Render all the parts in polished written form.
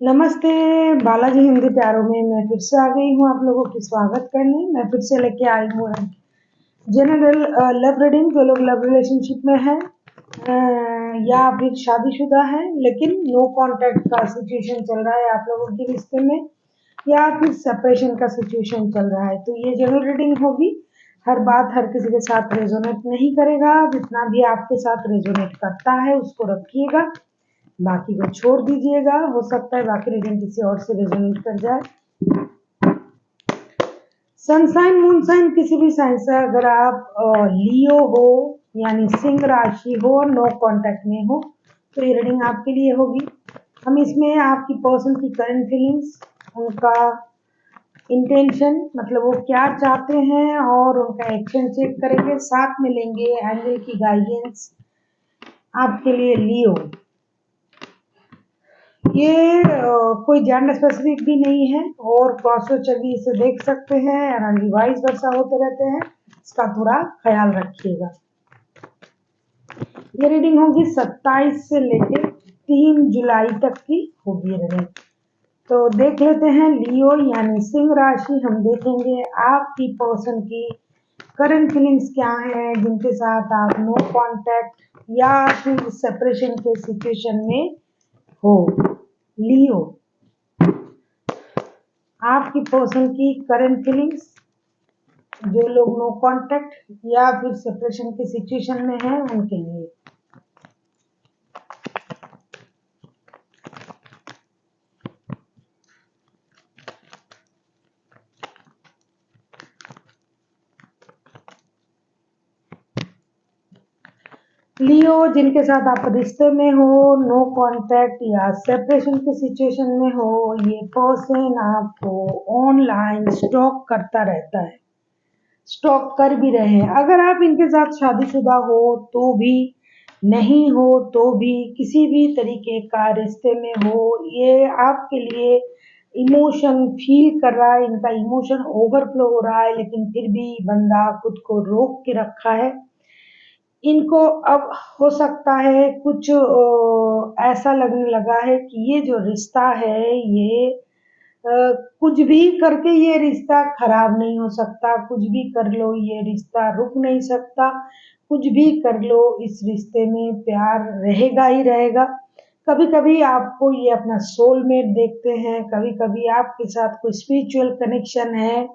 नमस्ते, बालाजी हिंदी प्यारों में मैं फिर से आ गई हूँ आप लोगों की स्वागत करने। मैं फिर से लेके आई हूँ जनरल लव रीडिंग। जो लोग लव रिलेशनशिप में हैं या फिर शादीशुदा हैं लेकिन नो कांटेक्ट का सिचुएशन चल रहा है आप लोगों के रिश्ते में, या फिर सेपरेशन का सिचुएशन चल रहा है, तो ये जनरल रीडिंग होगी। हर बात हर किसी के साथ रेजोनेट नहीं करेगा, जितना भी आपके साथ रेजोनेट करता है उसको रखिएगा, बाकी को छोड़ दीजिएगा। हो सकता है बाकी रीडिंग किसी और से रेजोनेट कर जाए। सनसाइन मूनसाइन किसी भी साइन से अगर आप लियो हो यानी सिंह राशि हो और नो कांटेक्ट में हो तो ये रीडिंग आपके लिए होगी। हम इसमें आपकी पर्सन की करंट फीलिंग्स, उनका इंटेंशन मतलब वो क्या चाहते हैं और उनका एक्शन चेक करेंगे, साथ में लेंगे एंजल की गाइडेंस आपके लिए लियो। ये कोई जेंडर स्पेसिफिक भी नहीं है और क्रॉसओवर भी इसे देख सकते हैं, एनर्जी वाइज वर्षा होते रहते हैं, इसका थोड़ा ख्याल रखिएगा। ये रीडिंग होगी 27 से लेकर 3 जुलाई तक की होगी रीडिंग। तो देख लेते हैं लियो यानी सिंह राशि। हम देखेंगे आपकी पर्सन की करंट फीलिंग्स क्या है जिनके साथ आप नो कांटेक्ट या फिर सेपरेशन के सिचुएशन में हो। लियो, आपकी पर्सन की करंट फीलिंग्स, जो लोग नो कांटेक्ट या फिर सेपरेशन की सिचुएशन में हैं उनके लिए। लियो, जिनके साथ आप रिश्ते में हो, नो कांटेक्ट या सेपरेशन की सिचुएशन में हो, ये पर्सन आपको ऑनलाइन स्टॉक करता रहता है, स्टॉक कर भी रहे हैं। अगर आप इनके साथ शादीशुदा हो तो भी, नहीं हो तो भी, किसी भी तरीके का रिश्ते में हो, ये आपके लिए इमोशन फील कर रहा है, इनका इमोशन ओवरफ्लो हो रहा है, लेकिन फिर भी बंदा खुद को रोक के रखा है। इनको अब हो सकता है कुछ ऐसा लगने लगा है कि ये जो रिश्ता है ये कुछ भी करके ये रिश्ता खराब नहीं हो सकता, कुछ भी कर लो ये रिश्ता रुक नहीं सकता, कुछ भी कर लो इस रिश्ते में प्यार रहेगा ही रहेगा। कभी कभी आपको ये अपना सोलमेट देखते हैं, कभी कभी आपके साथ कोई स्पिरिचुअल कनेक्शन है,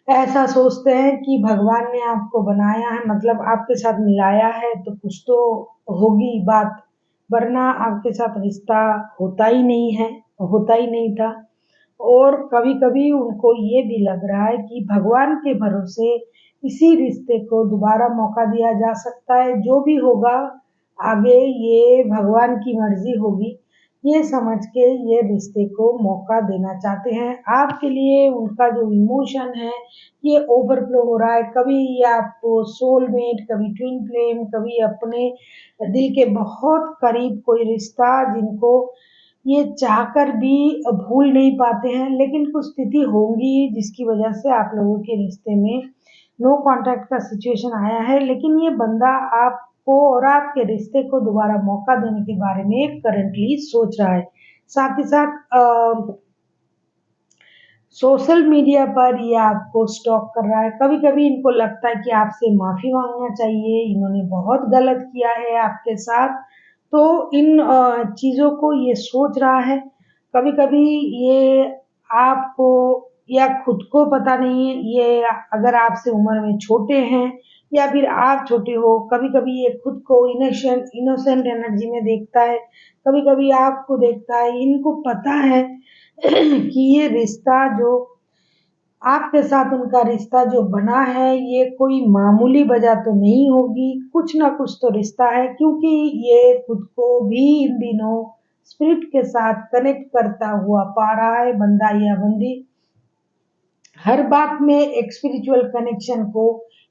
ऐसा सोचते हैं कि भगवान ने आपको बनाया है मतलब आपके साथ मिलाया है तो कुछ तो होगी बात, वरना आपके साथ रिश्ता होता ही नहीं है, होता ही नहीं था। और कभी कभी उनको ये भी लग रहा है कि भगवान के भरोसे इसी रिश्ते को दोबारा मौका दिया जा सकता है, जो भी होगा आगे ये भगवान की मर्जी होगी, ये समझ के ये रिश्ते को मौका देना चाहते हैं। आपके लिए उनका जो इमोशन है ये ओवरफ्लो हो रहा है। कभी ये आपको सोलमेट, कभी ट्विन फ्लेम, कभी अपने दिल के बहुत करीब कोई रिश्ता जिनको ये चाहकर भी भूल नहीं पाते हैं, लेकिन कुछ स्थिति होंगी जिसकी वजह से आप लोगों के रिश्ते में नो कांटेक्ट का सिचुएशन आया है, लेकिन ये बंदा आपको और आपके रिश्ते को दोबारा मौका देने के बारे में करंटली सोच रहा है। साथ ही साथ सोशल मीडिया पर ये आपको स्टॉक कर रहा है। कभी कभी इनको लगता है कि आपसे माफी मांगना चाहिए, इन्होंने बहुत गलत किया है आपके साथ, तो इन चीजों को ये सोच रहा है। कभी कभी ये आपको या खुद को पता नहीं है, ये अगर आपसे उम्र में छोटे हैं या फिर आप छोटे हो, कभी कभी ये खुद को इनोसेंट इनोसेंट एनर्जी में देखता है, कभी कभी आपको देखता है। इनको पता है कि ये रिश्ता जो आपके साथ उनका रिश्ता जो बना है ये कोई मामूली वजह तो नहीं होगी, कुछ ना कुछ तो रिश्ता है, क्योंकि ये खुद को भी इन दिनों स्पिरिट के साथ कनेक्ट करता हुआ पा रहा है, बंदा या बंदी हर बात में एक स्पिरिचुअल कनेक्शन को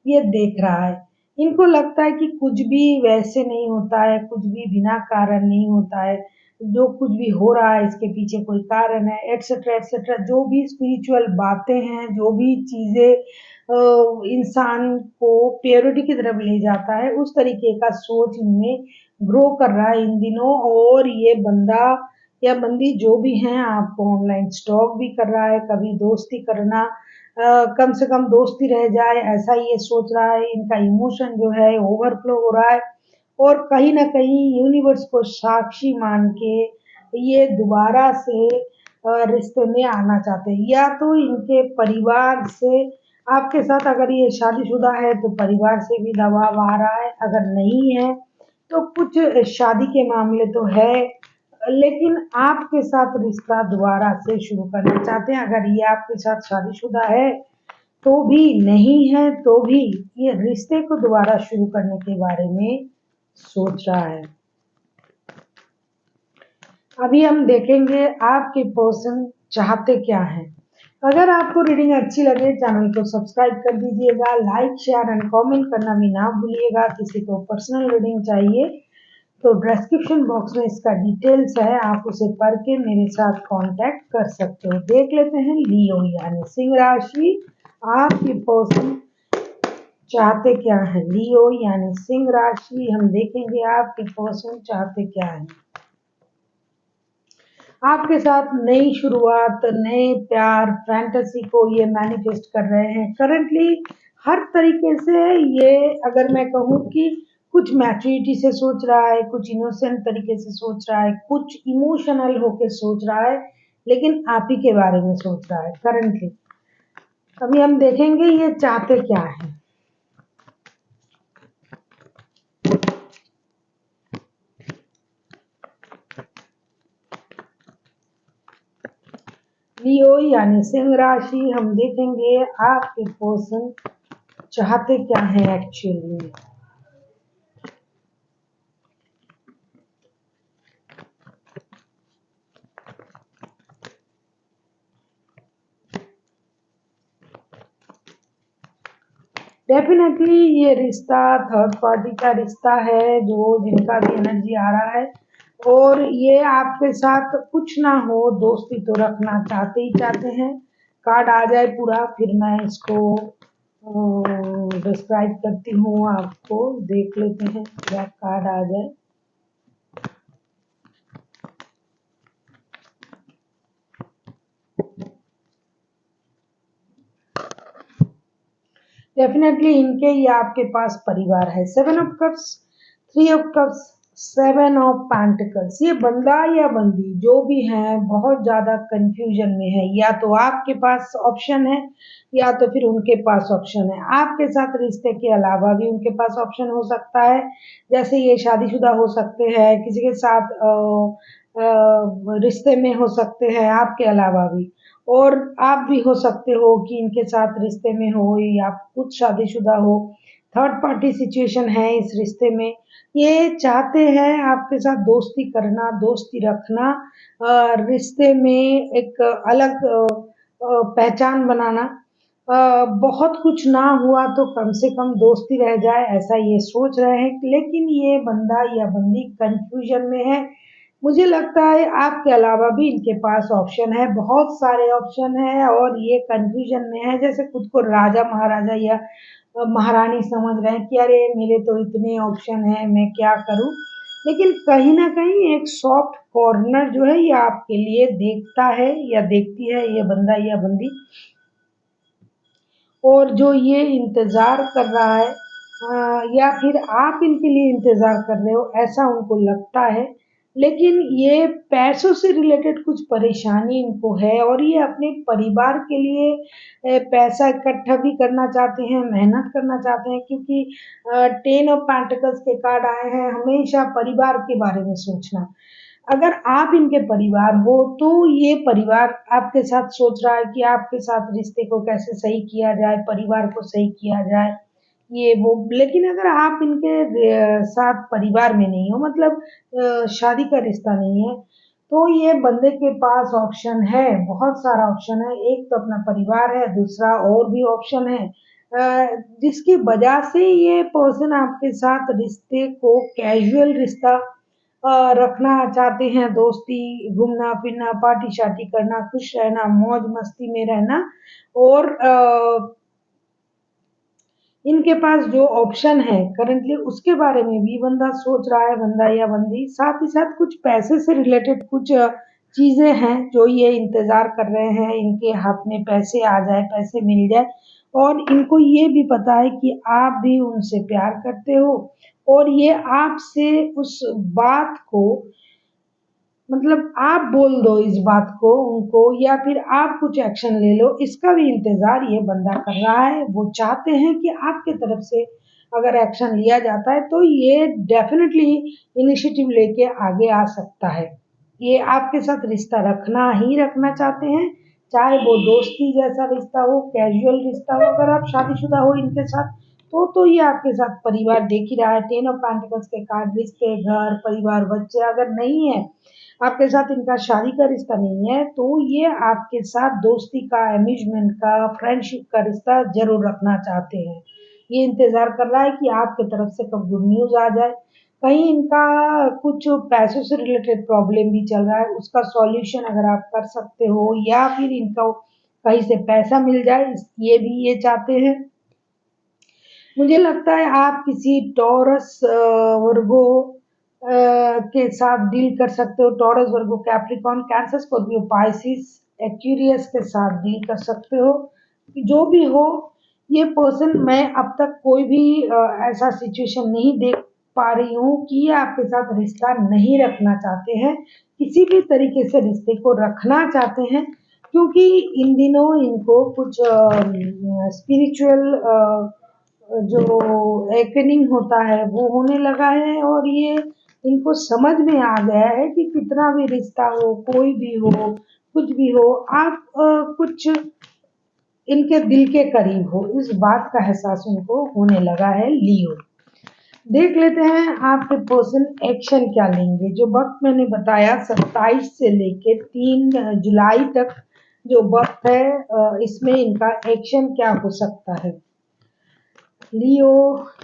ये देख रहा है। इनको लगता है कि कुछ भी वैसे नहीं होता है, कुछ भी बिना कारण नहीं होता है, जो कुछ भी हो रहा है इसके पीछे कोई कारण है, एटसेट्रा एटसेट्रा। जो भी स्पिरिचुअल बातें हैं, जो भी चीजें इंसान को प्योरिटी की तरफ ले जाता है, उस तरीके का सोच इनमें ग्रो कर रहा है इन दिनों। और ये बंदा या बंदी जो भी हैं आपको ऑनलाइन स्टॉक भी कर रहा है, कभी दोस्ती करना कम से कम दोस्ती रह जाए ऐसा ये सोच रहा है, इनका इमोशन जो है ओवरफ्लो हो रहा है और कहीं न कहीं यूनिवर्स को साक्षी मान के ये दोबारा से रिश्ते में आना चाहते हैं या तो इनके परिवार से आपके साथ अगर ये शादीशुदा है तो परिवार से भी दबाव आ रहा है, अगर नहीं है तो कुछ शादी के मामले तो है लेकिन आपके साथ रिश्ता दोबारा से शुरू करना चाहते हैं। अगर ये आपके साथ शादीशुदा है तो भी, नहीं है तो भी ये रिश्ते को दोबारा शुरू करने के बारे में सोच रहा है। अभी हम देखेंगे आपके पर्सन चाहते क्या हैं। अगर आपको रीडिंग अच्छी लगे चैनल को सब्सक्राइब कर दीजिएगा, लाइक शेयर एंड कमेंट करना भी ना भूलिएगा। किसी को पर्सनल रीडिंग चाहिए तो डिस्क्रिप्शन बॉक्स में इसका डिटेल्स है, आप उसे पढ़ के मेरे साथ कांटेक्ट कर सकते हो। देख लेते हैं लियो यानी सिंह राशि, आपके पर्सन चाहते क्या है। लियो यानी सिंह राशि, हम देखेंगे आपके पर्सन चाहते क्या है। आपके साथ नई शुरुआत, नए प्यार, फैंटेसी को ये मैनिफेस्ट कर रहे हैं। करंटली हर तरीके से ये अगर मैं कहूँ कि कुछ मैच्योरिटी से सोच रहा है, कुछ इनोसेंट तरीके से सोच रहा है, कुछ इमोशनल होके सोच रहा है, लेकिन आप ही के बारे में सोच रहा है करंटली। अभी हम देखेंगे ये चाहते क्या है। लियो यानी सिंह राशि, हम देखेंगे आपके पर्सन चाहते क्या है एक्चुअली। डेफिनेटली ये रिश्ता थर्ड पार्टी का रिश्ता है जो जिनका भी एनर्जी आ रहा है और ये आपके साथ कुछ ना हो दोस्ती तो रखना चाहते ही चाहते हैं। कार्ड आ जाए पूरा फिर मैं इसको डिस्क्राइब करती हूँ, आपको देख लेते हैं क्या कार्ड आ जाए। डेफिनेटली इनके या आपके पास परिवार है। 7 of cups, 3 of cups, 7 of pentacles. ये बंदा या बंदी जो भी है बहुत ज्यादा कंफ्यूजन में है। या तो आपके पास ऑप्शन है या तो फिर उनके पास ऑप्शन है। आपके साथ रिश्ते के अलावा भी उनके पास ऑप्शन हो सकता है। जैसे ये शादीशुदा हो सकते हैं, किसी के साथ रिश्ते में हो सकते हैं आपके अलावा भी। और आप भी हो सकते हो कि इनके साथ रिश्ते में हो या खुद शादीशुदा हो। थर्ड पार्टी सिचुएशन है इस रिश्ते में। ये चाहते हैं आपके साथ दोस्ती करना, दोस्ती रखना, रिश्ते में एक अलग पहचान बनाना। बहुत कुछ ना हुआ तो कम से कम दोस्ती रह जाए ऐसा ये सोच रहे हैं। लेकिन ये बंदा या बंदी कंफ्यूजन में है। मुझे लगता है आपके अलावा भी इनके पास ऑप्शन है, बहुत सारे ऑप्शन हैं और ये कंफ्यूजन में है। जैसे खुद को राजा महाराजा या महारानी समझ रहे हैं कि अरे मेरे तो इतने ऑप्शन हैं, मैं क्या करूं। लेकिन कहीं ना कहीं एक सॉफ्ट कॉर्नर जो है ये आपके लिए देखता है या देखती है ये बंदा या बंदी। और जो ये इंतजार कर रहा है या फिर आप इनके लिए इंतजार कर रहे हो ऐसा उनको लगता है। लेकिन ये पैसों से रिलेटेड कुछ परेशानी इनको है और ये अपने परिवार के लिए पैसा इकट्ठा भी करना चाहते हैं, मेहनत करना चाहते हैं। क्योंकि 10 ऑफ पेंटिकल्स के कार्ड आए हैं, हमेशा परिवार के बारे में सोचना। अगर आप इनके परिवार हो तो ये परिवार आपके साथ सोच रहा है कि आपके साथ रिश्ते को कैसे सही किया जाए, परिवार को सही किया जाए, ये वो। लेकिन अगर आप इनके साथ परिवार में नहीं हो, मतलब शादी का रिश्ता नहीं है, तो ये बंदे के पास ऑप्शन है, बहुत सारा ऑप्शन है। एक तो अपना परिवार है, दूसरा और भी ऑप्शन है जिसकी वजह से ये पर्सन आपके साथ रिश्ते को कैजुअल रिश्ता रखना चाहते हैं। दोस्ती, घूमना फिरना, पार्टी शार्टी करना, खुश रहना, मौज मस्ती में रहना। और इनके पास जो ऑप्शन है करंटली उसके बारे में भी बंदा सोच रहा है, बंदा या बंदी। साथ ही साथ कुछ पैसे से रिलेटेड कुछ चीज़ें हैं जो ये इंतज़ार कर रहे हैं, इनके हाथ में पैसे आ जाए, पैसे मिल जाए और इनको ये भी पता है कि आप भी उनसे प्यार करते हो और ये आपसे उस बात को मतलब आप बोल दो इस बात को उनको या फिर आप कुछ एक्शन ले लो, इसका भी इंतज़ार ये बंदा कर रहा है। वो चाहते हैं कि आपके तरफ से अगर एक्शन लिया जाता है तो ये डेफ़िनेटली इनिशिएटिव लेके आगे आ सकता है। ये आपके साथ रिश्ता रखना ही रखना चाहते हैं, चाहे वो दोस्ती जैसा रिश्ता हो, कैज़ुअल रिश्ता हो, अगर आप शादीशुदा हो इनके साथ तो ये आपके साथ परिवार देख ही रहा है। 10 ऑफ पेंटिकल्स के कार्ड रिश्ते, घर, परिवार, बच्चे अगर नहीं है आपके साथ इनका शादी का रिश्ता नहीं है, तो ये आपके साथ दोस्ती का, अम्यूज़मेंट का, फ्रेंडशिप का रिश्ता ज़रूर रखना चाहते हैं। ये इंतज़ार कर रहा है कि आपकी तरफ से कब गुड न्यूज़ आ जाए। कहीं इनका कुछ पैसों से रिलेटेड प्रॉब्लम भी चल रहा है, उसका सॉल्यूशन अगर आप कर सकते हो या फिर इनको कहीं से पैसा मिल जाए, ये भी ये चाहते हैं। मुझे लगता है आप किसी टॉरस वर्गो के साथ डील कर सकते हो। Taurus Virgo Capricorn Cancer Scorpio Pisces Aquarius के साथ डील कर सकते हो। जो भी हो ये पर्सन मैं अब तक कोई भी ऐसा सिचुएशन नहीं देख पा रही हूँ कि ये आपके साथ रिश्ता नहीं रखना चाहते हैं, किसी भी तरीके से रिश्ते को रखना चाहते हैं क्योंकि इन दिनों इनको कुछ स्पिरिचुअल जो एवरनिंग होता है वो होने लगा है और ये इनको समझ में आ गया है कि कितना भी रिश्ता हो, कोई भी हो, कुछ भी हो, आप कुछ इनके दिल के करीब हो, इस बात का एहसास उनको होने लगा है लियो। देख लेते हैं आपके पर्सन एक्शन क्या लेंगे। जो वक़्त मैंने बताया 27 से लेके 3 जुलाई तक जो वक़्त है इसमें इनका एक्शन क्या हो सकता है। लियो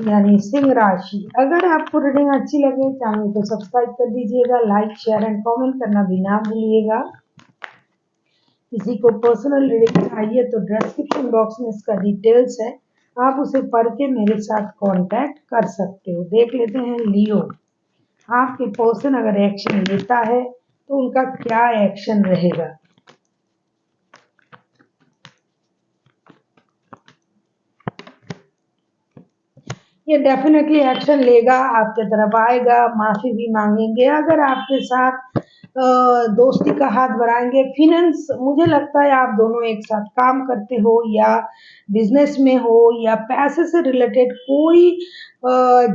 यानी सिंह राशि। अगर आपको रीडिंग अच्छी लगे चैनल को सब्सक्राइब कर दीजिएगा, लाइक शेयर एंड कमेंट करना भी ना भूलिएगा। किसी को पर्सनल रीडिंग चाहिए तो डिस्क्रिप्शन बॉक्स में इसका डिटेल्स है, आप उसे पढ़ के मेरे साथ कांटेक्ट कर सकते हो। देख लेते हैं लियो, आपके पर्सन अगर एक्शन लेता है तो उनका क्या एक्शन रहेगा। ये डेफिनेटली एक्शन लेगा, आपके तरफ आएगा, माफ़ी भी माँगेंगे, अगर आपके साथ दोस्ती का हाथ बढ़ाएँगे। फ़िनांस मुझे लगता है आप दोनों एक साथ काम करते हो या बिज़नेस में हो या पैसे से रिलेटेड कोई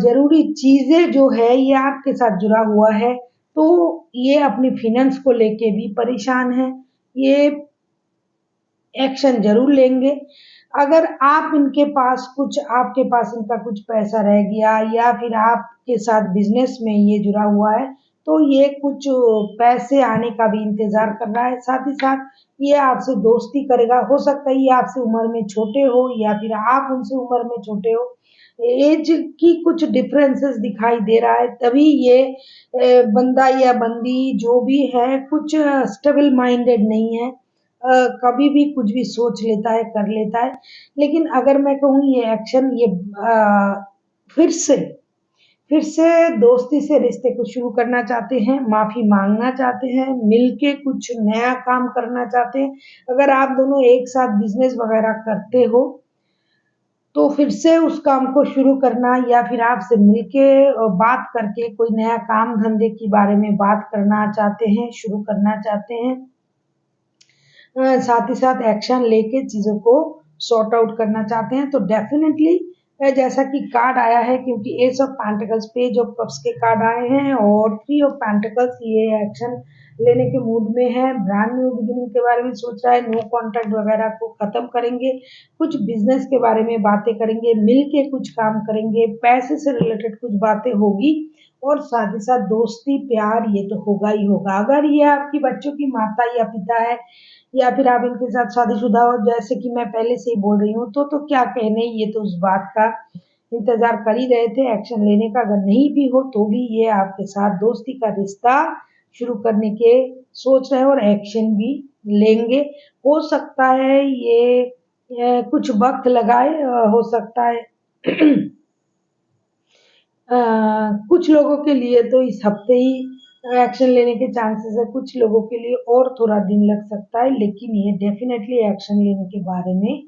ज़रूरी चीज़ें जो है ये आपके साथ जुड़ा हुआ है, तो ये अपनी फ़िनांस को लेके भी परेशान हैं। ये एक्शन ज़रूर लेंगे। अगर आप इनके पास कुछ आपके पास इनका कुछ पैसा रह गया या फिर आपके साथ बिज़नेस में ये जुड़ा हुआ है, तो ये कुछ पैसे आने का भी इंतज़ार कर रहा है। साथ ही साथ ये आपसे दोस्ती करेगा। हो सकता है ये आपसे उम्र में छोटे हो या फिर आप उनसे उम्र में छोटे हो। ऐज की कुछ डिफरेंसेस दिखाई दे रहा है, तभी ये बंदा या बंदी जो भी है कुछ स्टेबल माइंडेड नहीं है। कभी भी कुछ भी सोच लेता है, कर लेता है। लेकिन अगर मैं कहूँ ये एक्शन ये फिर से फिर से दोस्ती से रिश्ते को शुरू करना चाहते हैं, माफ़ी माँगना चाहते हैं, मिलके कुछ नया काम करना चाहते हैं। अगर आप दोनों एक साथ बिज़नेस वग़ैरह करते हो, तो फिर से उस काम को शुरू करना या फिर आपसे मिलके बात करके कोई नया काम-धंधे के बारे में बात करना चाहते हैं, शुरू करना चाहते हैं। साथ ही साथ एक्शन लेके चीज़ों को सॉर्ट आउट करना चाहते हैं तो डेफ़िनेटली जैसा कि कार्ड आया है क्योंकि S of pentacles, page of cups के कार्ड आए हैं और थ्री ऑफ पेंटिकल्स ये एक्शन लेने के मूड में है, ब्रांड न्यू बिगिनिंग के बारे में सोच रहा है, नो कॉन्ट्रैक्ट वगैरह को ख़त्म करेंगे, कुछ बिज़नेस के बारे में बातें करेंगे, मिल के कुछ काम करेंगे, पैसे से रिलेटेड कुछ बातें होगी और साथ ही साथ दोस्ती, प्यार ये तो होगा ही होगा। अगर ये आपकी बच्चों की माता या पिता है या फिर आप इनके साथ शादीशुदा हो जैसे कि मैं पहले से ही बोल रही हूँ तो क्या कहने, ये तो उस बात का इंतज़ार कर ही रहे थे एक्शन लेने का। अगर नहीं भी हो तो भी ये आपके साथ दोस्ती का रिश्ता शुरू करने के सोच रहे हैं और एक्शन भी लेंगे। हो सकता है ये कुछ वक़्त लगाए, हो सकता है कुछ लोगों के लिए तो इस हफ्ते ही एक्शन लेने के चांसेस है। कुछ लोगों के लिए और थोड़ा दिन लग सकता है, लेकिन ये डेफिनेटली एक्शन लेने के बारे में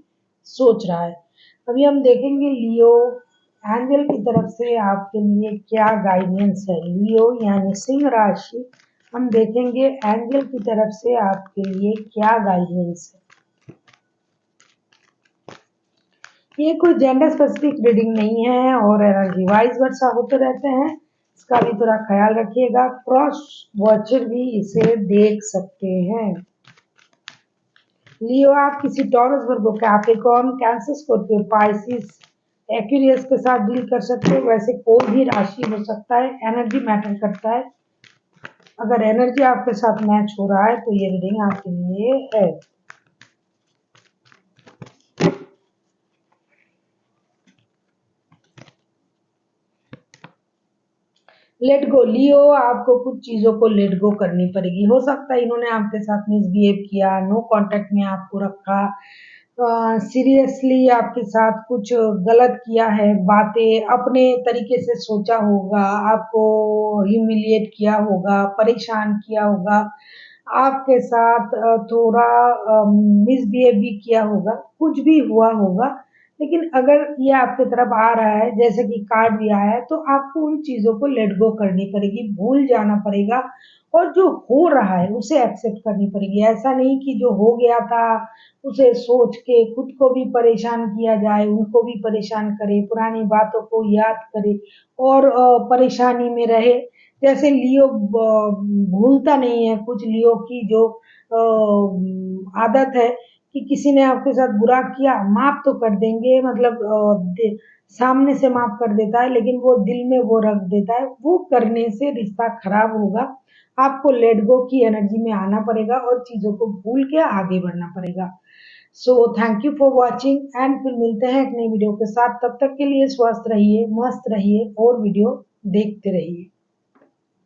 सोच रहा है। अभी हम देखेंगे लियो एंजल की तरफ से आपके लिए क्या गाइडेंस है। लियो यानी सिंह राशि, हम देखेंगे एंजल की तरफ से आपके लिए क्या गाइडेंस है। ये कोई जेंडर स्पेसिफिक रीडिंग नहीं है और एनर्जी वाइज वर्षा होते रहते हैं, इसका भी थोड़ा ख्याल रखिएगा। क्रॉस वॉचर भी इसे देख सकते हैं। लियो आप किसी Taurus, Virgo, Capricorn, Cancer, Scorpio, Pisces, Aquarius के साथ डील कर सकते हो। वैसे कोई भी राशि हो सकता है, एनर्जी मैटर करता है। अगर एनर्जी आपके साथ मैच हो रहा है तो ये रीडिंग आपके लिए है। लेट गो लियो, आपको कुछ चीजों को लेट गो करनी पड़ेगी। हो सकता है इन्होंने आपके साथ मिसबिहेव किया, नो कांटेक्ट में आपको रखा, सीरियसली आपके साथ कुछ गलत किया है, बातें अपने तरीके से सोचा होगा, आपको ह्यूमिलिएट किया होगा, परेशान किया होगा, आपके साथ थोड़ा मिसबिहेव भी किया होगा, कुछ भी हुआ होगा। लेकिन अगर ये आपकी तरफ आ रहा है, जैसे कि कार्ड भी आया है, तो आपको उन चीज़ों को लेट गो करनी पड़ेगी, भूल जाना पड़ेगा और जो हो रहा है उसे एक्सेप्ट करनी पड़ेगी। ऐसा नहीं कि जो हो गया था उसे सोच के खुद को भी परेशान किया जाए, उनको भी परेशान करे, पुरानी बातों को याद करे और परेशानी में रहे। जैसे लियो भूलता नहीं है, कुछ लियो की जो आदत है कि किसी ने आपके साथ बुरा किया, माफ तो कर देंगे, मतलब सामने से माफ कर देता है, लेकिन वो दिल में वो रख देता है। वो करने से रिश्ता खराब होगा। आपको लेट गो की एनर्जी में आना पड़ेगा और चीजों को भूल के आगे बढ़ना पड़ेगा। So thank you for watching and फिर मिलते हैं एक नई वीडियो के साथ। तब तक के लिए स्वस्थ रहिए, मस्त रहिए और वीडियो देखते रहिए।